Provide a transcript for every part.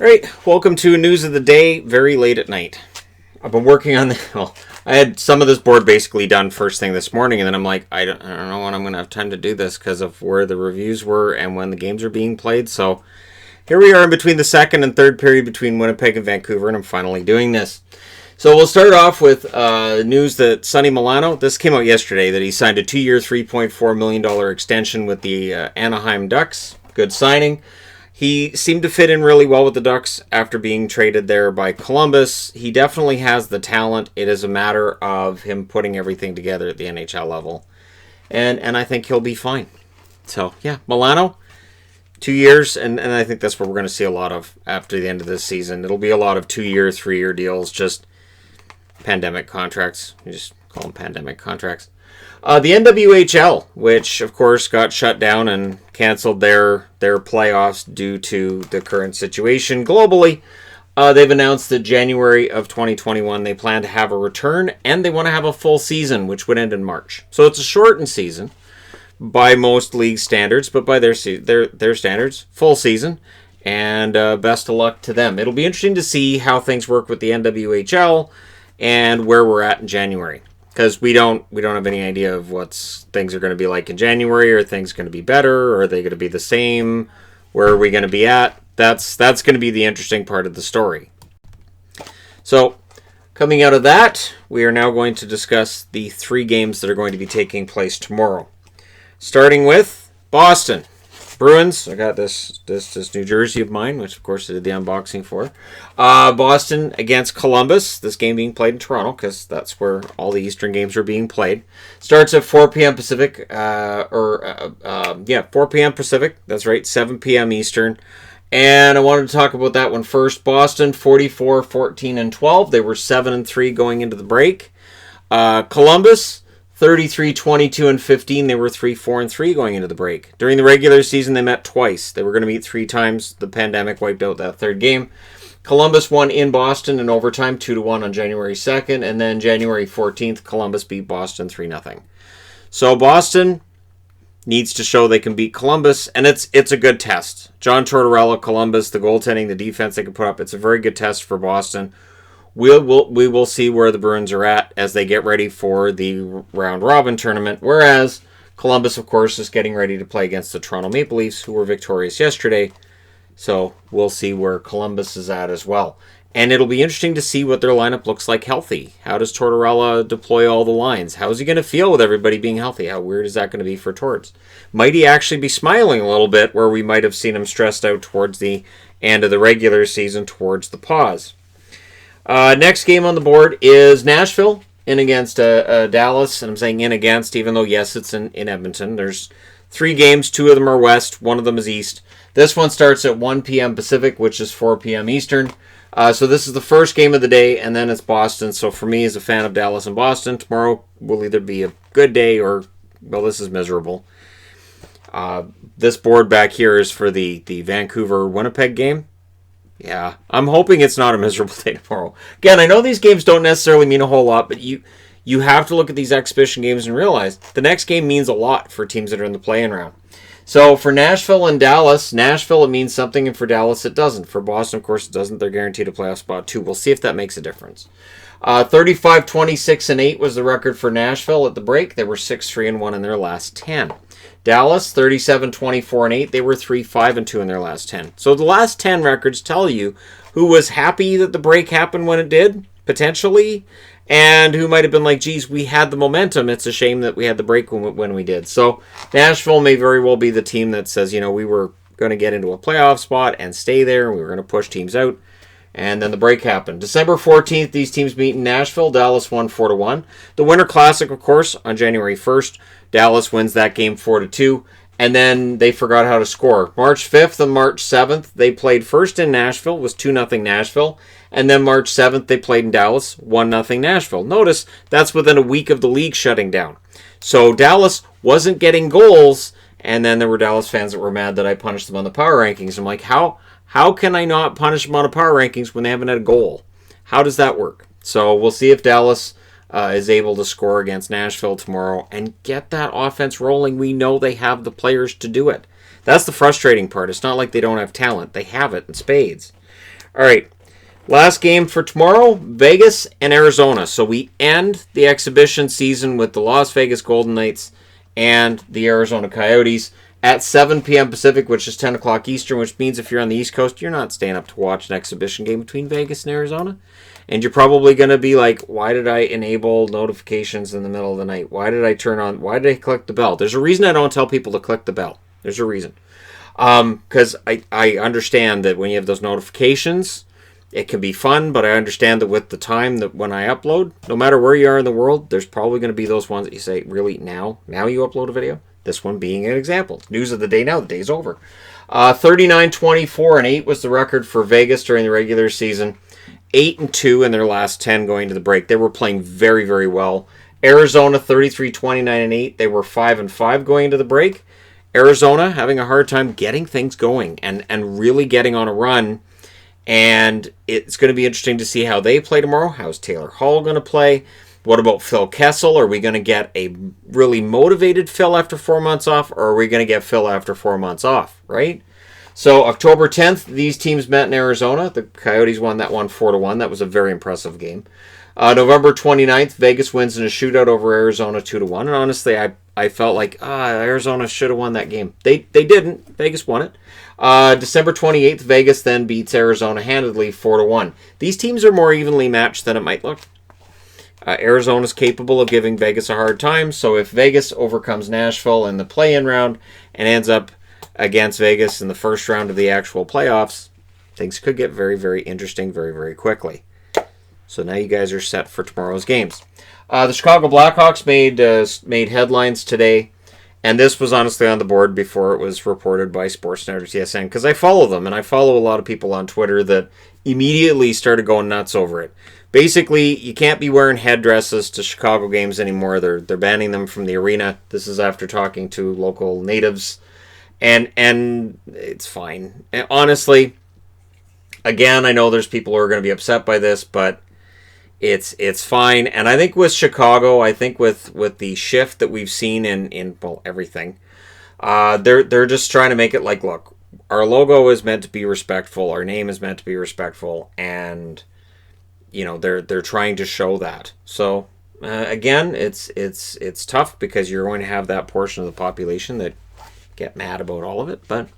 All right, welcome to News of the Day, very late at night. I've been working on I had some of this board basically done first thing this morning, and then I'm like, I don't know when I'm going to have time to do this because of where the reviews were and when the games are being played. So here we are in between the second and third period between Winnipeg and Vancouver, and I'm finally doing this. So we'll start off with news that Sonny Milano, this came out yesterday, that he signed a 2-year, $3.4 million extension with the Anaheim Ducks. Good signing. He seemed to fit in really well with the Ducks after being traded there by Columbus. He definitely has the talent. It is a matter of him putting everything together at the NHL level. And I think he'll be fine. So, yeah, Milano, 2 years, and I think that's what we're going to see a lot of after the end of this season. It'll be a lot of 2-year, 3-year deals, just pandemic contracts. You just call them pandemic contracts. The NWHL, which of course got shut down and canceled their playoffs due to the current situation globally, they've announced that January of 2021 they plan to have a return, and they want to have a full season, which would end in March. So it's a shortened season by most league standards, but by their standards, full season, and best of luck to them. It'll be interesting to see how things work with the NWHL and where we're at in January. Because we don't have any idea of what things are going to be like in January. Are things going to be better? Or are they going to be the same? Where are we going to be at? That's going to be the interesting part of the story. So, coming out of that, we are now going to discuss the 3 games that are going to be taking place tomorrow. Starting with Boston Bruins. I got this New Jersey of mine, which of course I did the unboxing for. Boston against Columbus. This game being played in Toronto because that's where all the Eastern games are being played. Starts at 4 p.m. Pacific, 4 p.m. Pacific. That's right, 7 p.m. Eastern. And I wanted to talk about that one first. Boston 44, 14, and 12. They were 7-3 going into the break. Columbus 33, 22, and 15. They were 3, 4, and 3 going into the break. During the regular season, they met twice. They were going to meet 3 times. The pandemic wiped out that third game. Columbus won in Boston in overtime, 2-1 on January 2nd. And then January 14th, Columbus beat Boston 3-0. So Boston needs to show they can beat Columbus, and it's a good test. John Tortorella, Columbus, the goaltending, the defense they can put up. It's a very good test for Boston. We will see where the Bruins are at as they get ready for the round-robin tournament, whereas Columbus, of course, is getting ready to play against the Toronto Maple Leafs, who were victorious yesterday. So we'll see where Columbus is at as well. And it'll be interesting to see what their lineup looks like healthy. How does Tortorella deploy all the lines? How is he going to feel with everybody being healthy? How weird is that going to be for Torts? Might he actually be smiling a little bit, where we might have seen him stressed out towards the end of the regular season, towards the pause? Next game on the board is Nashville in against Dallas, and I'm saying in against, even though, yes, it's in Edmonton. There's 3 games, 2 of them are west, 1 of them is east. This one starts at 1 p.m. Pacific, which is 4 p.m. Eastern. So this is the first game of the day, and then it's Boston. So for me, as a fan of Dallas and Boston, tomorrow will either be a good day or, well, this is miserable. This board back here is for the Vancouver-Winnipeg game. Yeah, I'm hoping it's not a miserable day tomorrow. Again, I know these games don't necessarily mean a whole lot, but you have to look at these exhibition games and realize the next game means a lot for teams that are in the play-in round. So for Nashville and Dallas, Nashville it means something, and for Dallas it doesn't. For Boston, of course, it doesn't. They're guaranteed a playoff spot too. We'll see if that makes a difference. 35, 26, and 8 was the record for Nashville at the break. They were 6-3 and 1 in their last 10. Dallas, 37, 24, and 8. They were 3, 5, and 2 in their last 10. So the last 10 records tell you who was happy that the break happened when it did, potentially, and who might have been like, geez, we had the momentum. It's a shame that we had the break when we did. So Nashville may very well be the team that says, we were going to get into a playoff spot and stay there, and we were going to push teams out. And then the break happened. December 14th, these teams meet in Nashville. Dallas won 4-1. The Winter Classic, of course, on January 1st. Dallas wins that game 4-2. And then they forgot how to score. March 5th and March 7th, they played first in Nashville. It was 2-0 Nashville. And then March 7th, they played in Dallas. 1-0 Nashville. Notice, that's within a week of the league shutting down. So Dallas wasn't getting goals. And then there were Dallas fans that were mad that I punished them on the power rankings. I'm like, how can I not punish them on the power rankings when they haven't had a goal? How does that work? So we'll see if Dallas is able to score against Nashville tomorrow and get that offense rolling. We know they have the players to do it. That's the frustrating part. It's not like they don't have talent. They have it in spades. All right. Last game for tomorrow, Vegas and Arizona. So we end the exhibition season with the Las Vegas Golden Knights and the Arizona Coyotes at 7 p.m. Pacific, which is 10 o'clock Eastern, which means if you're on the East Coast, you're not staying up to watch an exhibition game between Vegas and Arizona. And you're probably going to be like, why did I enable notifications in the middle of the night? Why did I click the bell? There's a reason I don't tell people to click the bell. There's a reason. Because I understand that when you have those notifications, it can be fun, but I understand that with the time that when I upload, no matter where you are in the world, there's probably going to be those ones that you say, really, now you upload a video? This one being an example. News of the day now, the day's over. 39-24-8 was the record for Vegas during the regular season. 8-2 in their last 10 going to the break. They were playing very, very well. Arizona 33-29-8. They were 5-5 going into the break. Arizona having a hard time getting things going and really getting on a run. And it's going to be interesting to see how they play tomorrow. How's Taylor Hall going to play? What about Phil Kessel? Are we going to get a really motivated Phil after 4 months off? Or are we going to get Phil after 4 months off, right? So October 10th, these teams met in Arizona. The Coyotes won that one 4-1. That was a very impressive game. November 29th, Vegas wins in a shootout over Arizona 2-1. And honestly, I felt like Arizona should have won that game. They didn't. Vegas won it. December 28th, Vegas then beats Arizona handedly 4-1. These teams are more evenly matched than it might look. Arizona's capable of giving Vegas a hard time, so if Vegas overcomes Nashville in the play-in round and ends up against Vegas in the first round of the actual playoffs, things could get very, very interesting very, very quickly. So now you guys are set for tomorrow's games. The Chicago Blackhawks made headlines today, and this was honestly on the board before it was reported by Sportsnet or TSN, because I follow them, and I follow a lot of people on Twitter that immediately started going nuts over it. Basically, you can't be wearing headdresses to Chicago games anymore. They're banning them from the arena. This is after talking to local natives, and it's fine. And honestly, again, I know there's people who are going to be upset by this, but it's fine. And I think with Chicago, I think with the shift that we've seen in everything, they're just trying to make it like, look, our logo is meant to be respectful, our name is meant to be respectful, and they're trying to show that. So again, it's tough because you're going to have that portion of the population that get mad about all of it. But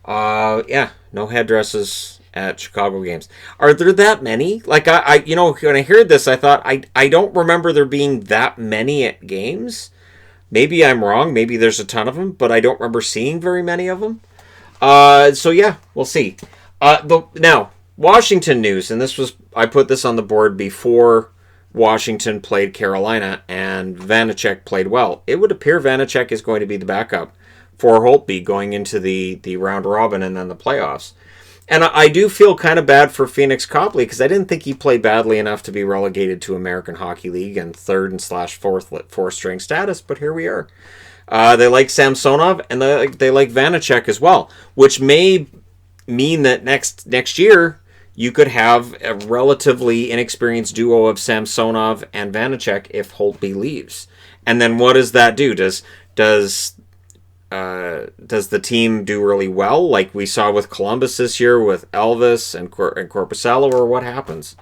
no headdresses at Chicago games. Are there that many? Like I when I heard this, I thought I don't remember there being that many at games. Maybe I'm wrong. Maybe there's a ton of them, but I don't remember seeing very many of them. So yeah, we'll see. Now, Washington news, and I put this on the board before Washington played Carolina, and Vanacek played well. It would appear Vanacek is going to be the backup for Holtby going into the round robin and then the playoffs. And I do feel kind of bad for Phoenix Copley because I didn't think he played badly enough to be relegated to American Hockey League and third and fourth string status, but here we are. They like Samsonov, and they like Vanacek as well, which may mean that next year you could have a relatively inexperienced duo of Samsonov and Vanacek if Holtby leaves. And then what does that do? Does the team do really well, like we saw with Columbus this year with Elvis and Korpisalo, or what happens?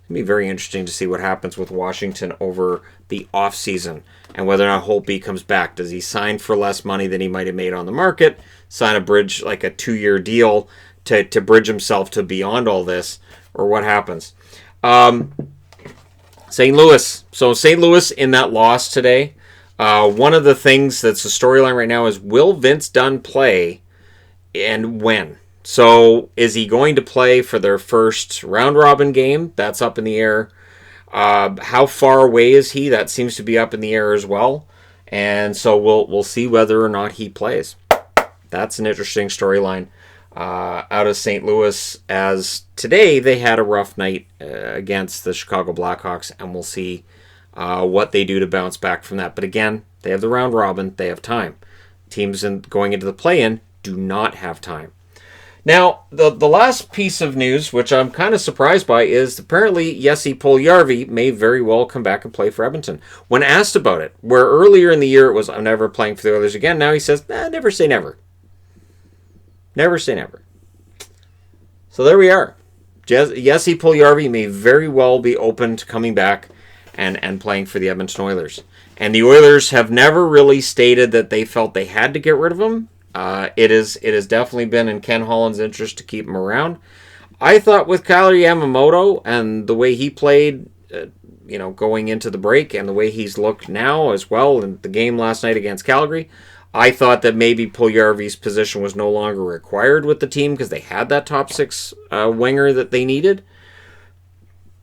It'll be very interesting to see what happens with Washington over the offseason and whether or not Holtby comes back. Does he sign for less money than he might have made on the market, sign a bridge, like a 2-year deal to bridge himself to beyond all this, or what happens? St. Louis. So St. Louis in that loss today, one of the things that's the storyline right now is, will Vince Dunn play and when? So is he going to play for their first round robin game? That's up in the air. How far away is he? That seems to be up in the air as well. And so we'll see whether or not he plays. That's an interesting storyline out of St. Louis, as today they had a rough night against the Chicago Blackhawks, and we'll see what they do to bounce back from that. But again, they have the round robin. They have time. Teams going into the play-in do not have time. Now, the last piece of news, which I'm kind of surprised by, is apparently Jesse Puljujarvi may very well come back and play for Edmonton. When asked about it, where earlier in the year it was, I'm never playing for the Oilers again, now he says, never say never. Never say never. So there we are. Jesse Puljujarvi may very well be open to coming back and playing for the Edmonton Oilers. And the Oilers have never really stated that they felt they had to get rid of him. It has definitely been in Ken Holland's interest to keep him around. I thought with Kailer Yamamoto and the way he played, going into the break and the way he's looked now as well in the game last night against Calgary, I thought that maybe Puljujarvi's position was no longer required with the team because they had that top six winger that they needed.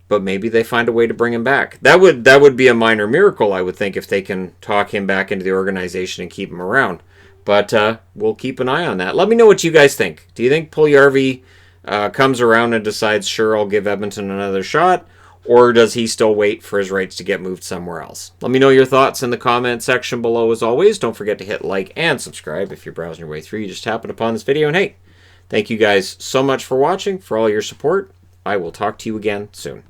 But maybe they find a way to bring him back. That would be a minor miracle, I would think, if they can talk him back into the organization and keep him around. But we'll keep an eye on that. Let me know what you guys think. Do you think Puljujarvi comes around and decides, sure, I'll give Edmonton another shot? Or does he still wait for his rights to get moved somewhere else? Let me know your thoughts in the comment section below as always. Don't forget to hit like and subscribe if you're browsing your way through. You just happened upon this video. And hey, thank you guys so much for watching, for all your support. I will talk to you again soon.